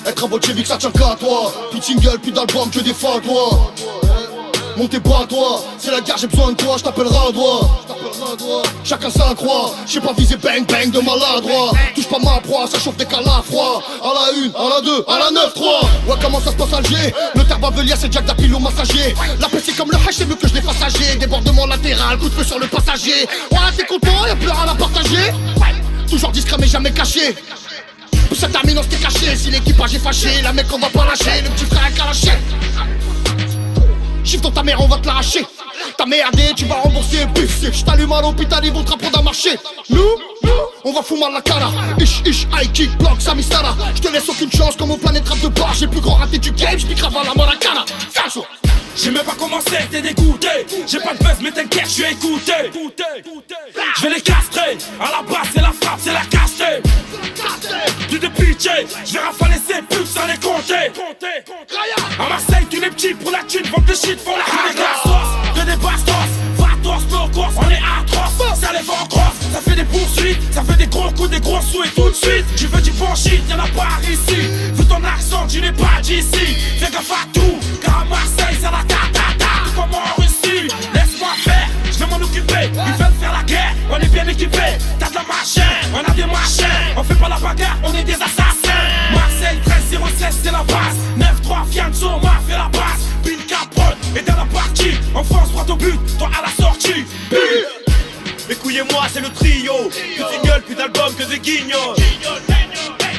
Être un bolchevique ça tient qu'à toi. Plus de single, plus d'album, que des fatwas. Montez pas toi, c'est la guerre, j'ai besoin de toi, je t'appellerai à doigt. Chacun sa croix, j'sais pas viser bang bang de maladroit. Touche pas ma proie, ça chauffe des calafroids. À la 1, à la 2, à la 9-3. Ouais, comment ça se passe Alger? Le terre bavelier, c'est Jack d'Apilou massager. La paix c'est comme le hash, c'est mieux que je l'ai passager. Débordement latéral, coup de feu sur le passager. Ouais, t'es content, y'a plus rien à partager. Toujours discret mais jamais caché. Pour cette termine, on s'était caché. Si l'équipage est fâché, la mec on va pas lâcher. Le petit frère est calaché. Chiffre dans ta mère, on va te l'arracher. T'as merdé, tu vas rembourser. Pif, je t'allume à l'hôpital, ils vont te rapprendre à marcher. Nous, on va foutre mal la cara. Ish, high kick, block, Samistara. Je te laisse aucune chance comme au planète rap de bar. J'ai le plus grand raté du game, je pique avant la Maracana. J'ai même pas commencé, t'es dégoûté. J'ai pas de buzz, mais t'inquiète, je suis écouté. Je vais les castrer. À la base, c'est la frappe, c'est la castrer. Tu te pitché, je vais rafaler ces putes sans les compter. À Marseille, tous les petits pour la thune, vendent le shit, font la que des gastos, que des bastos. Vatos, nos courses, on est atroces. Ça les vend en crosse, ça fait des poursuites. Ça fait des gros coups, des gros sous et tout de suite. Tu veux du bon shit, y'en a pas ici. Vu ton accent, tu n'es pas d'ici. Fais gaffe à tout, car à Marseille, c'est la ta-ta-ta. Tout comme en Russie, laisse-moi faire, je vais m'en occuper. Ils veulent faire la guerre, on est bien équipés. T'as de la machine, on a des machins. On fait pas la bagarre, on est des assassins. Marseille 13-06, c'est la base. 9-3, Fianzo, m'a fait la base. Bill Capone est dans la partie. On fonce droit au but, toi à la sortie. Écoutez-moi, c'est le trio. Plus de singles, plus d'albums, que des guignols.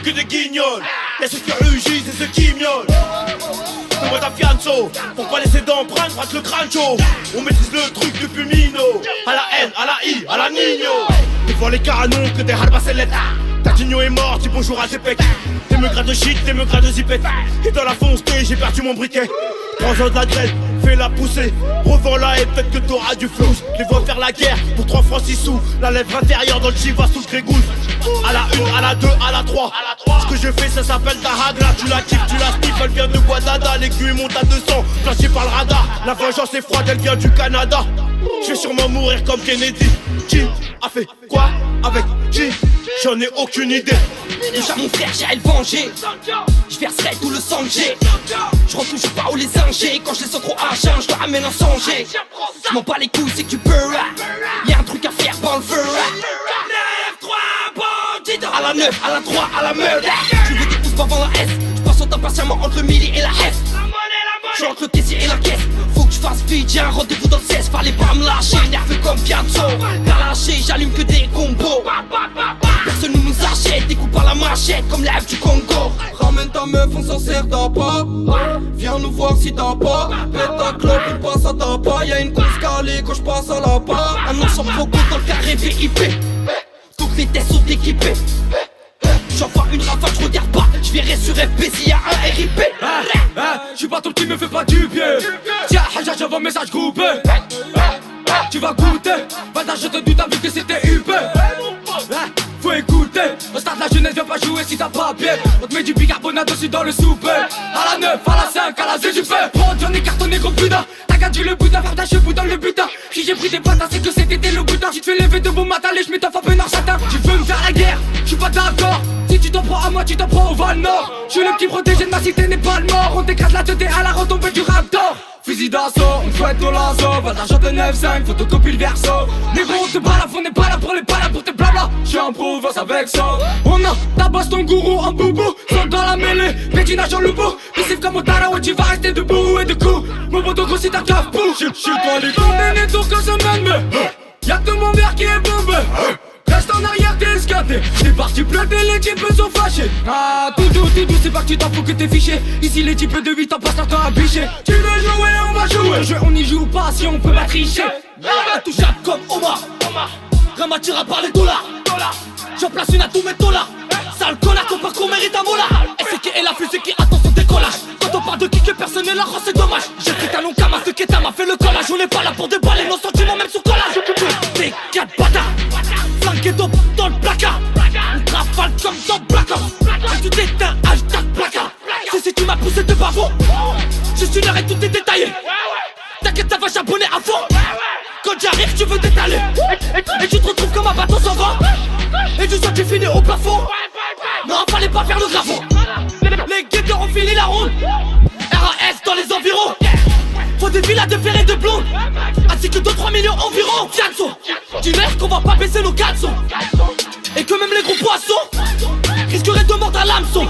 Que des guignols. Y'a ceux qui rugissent et ceux qui miaulent. Moi ta Fianzo, pour pas laisser d'empreinte, braque le crâne chaud. On maîtrise le truc depuis Mino. À la N, à la I, à la Nino. Devant les canons que des halbacelettes. Tatigno est mort, dis bonjour à tes pecs. T'es me grade de shit, t'es me grade de zipette. Et dans la fonceté, j'ai perdu mon briquet. 3 ans de la grêle, fais la pousser. Revends la et peut-être que t'auras du flou. Les vois faire la guerre pour 3 francs 6 sous. La lèvre inférieure dans le chiva sous le grégousse. À la 1, à la 2, à la 3. Ce que je fais ça s'appelle ta hagra. Tu la kiffes, tu la sniff, elle vient de Guadada. L'aiguille monte à 200, flashé par le radar. La vengeance est froide, elle vient du Canada. Je vais sûrement mourir comme Kennedy. Qui a fait quoi avec qui? J'en ai aucune idée. Déjà mon frère, j'irai le venger. Je verserai tout le sang que j'ai. Je rentre toujours pas où les ingés. Quand je les sens trop à jeun, je te ramène un sanger. Je m'en bats les couilles, c'est que tu peux. Y'a un truc à faire dans le feu. 9-3 bandits. À la 9, à la 3, à la meule. Tu veux des pouces pas avant la S. Je patiente impatiemment entre le milli et la S. Je suis entre le caissier et la caisse. Faut que je fasse vite, j'ai un rendez-vous dans le 16. Fallait pas me lâcher, nerveux comme Piazzo. Pas lâché, j'allume que des combos. Personne ne nous achète, découpe par la machette comme l'Af du Congo. Ramène ta meuf, on s'en sert d'appât. Viens nous voir si t'as pas. Pète ta clope, on passe à ta pas. Y'a une course calée quand je passe à la part. Un ensemble poco dans le carré VIP. Toutes les tests sont équipés. J'envoie une rafale, je regarde pas. Je verrai sur FP s'il y a un RIP. J'suis pas ton petit, me fais pas du pied. Tiens, j'envoie un message groupé. Tu vas goûter. Vada, je te doute, t'as vu que c'était UP. Faut écouter. Au stade la jeunesse, viens pas jouer si t'as pas pied. On te met du bicarbonate aussi dans le souper. À la 9, à la 5, à la Z, j'y fais. Prends, j'en ai cartonné gros putain. T'as gardé le butin, faire ta cheveux dans le butin. Si j'ai pris des patates, c'est que c'était le butin. Tu te fais lever de bon matin, les j'm'étoffe un peu nord satin. Tu veux me faire la guerre, j'suis pas d'accord. Si tu t'en prends à moi, tu t'en prends au Val Nord. J'suis le petit protégé de ma cité, n'est pas le mort. On t'écrase la tête à la retombée du raptor. Fusil d'assaut, on fouette au lasso. Va d'argent de 9-5, photocopie le verso. Négro, on te balafre, on n'est pas là pour les balades, pour tes blabla. J'suis en Provence avec ça. On a tabasse ton gourou en boubou. Saute dans la mêlée, pétinage en loup. Pissif comme au tarot, tu vas rester debout et de coups. Mon poteau grossit ta cave pour. J'suis pas les condamnés, tour que ça mène, mais y'a que mon verre qui est bombé. Reste en arrière, t'es escaté. T'es parti planter, les types sont fâchés. Ah, tout doux, c'est pas que tu t'en fous que t'es fiché. Ici, les types de 8 ans passent leur temps à bicher. Tu veux jouer, on va jouer. Le jeu, on y joue pas si on peut pas tricher. Intouchable comme Omar. Ramatira par les dollars. J'en place une à tous mes dollars. Sale connard, ton parcours mérite un mola. SK et la fusée qui attend son décollage. Quand on parle de qui que personne n'est là, oh, c'est dommage. J'ai pris ta long Kama, ce qu'est m'a fait le collage. On n'est pas là pour déballer nos sentiments, même sous collage. T'es 4 bâtards. Flanqué dans le placard. On rafale comme dans Black Ops. Et tu t'éteins, hashtag placard. Si tu m'as poussé de bavon. Juste une heure et tout est détaillé. T'inquiète, ça va charbonner à fond. Quand j'arrive, tu veux t'étaler. Et tu te retrouves comme un bateau sans vent. Et tu sens que tu finis au plafond. Non, fallait pas faire le gravon. Les villa de fer et de blonde, ainsi que 2-3 millions environ. Fianso, dis-leur qu'on va pas baisser nos caleçons, et que même les gros poissons risqueraient de mordre à l'hameçon.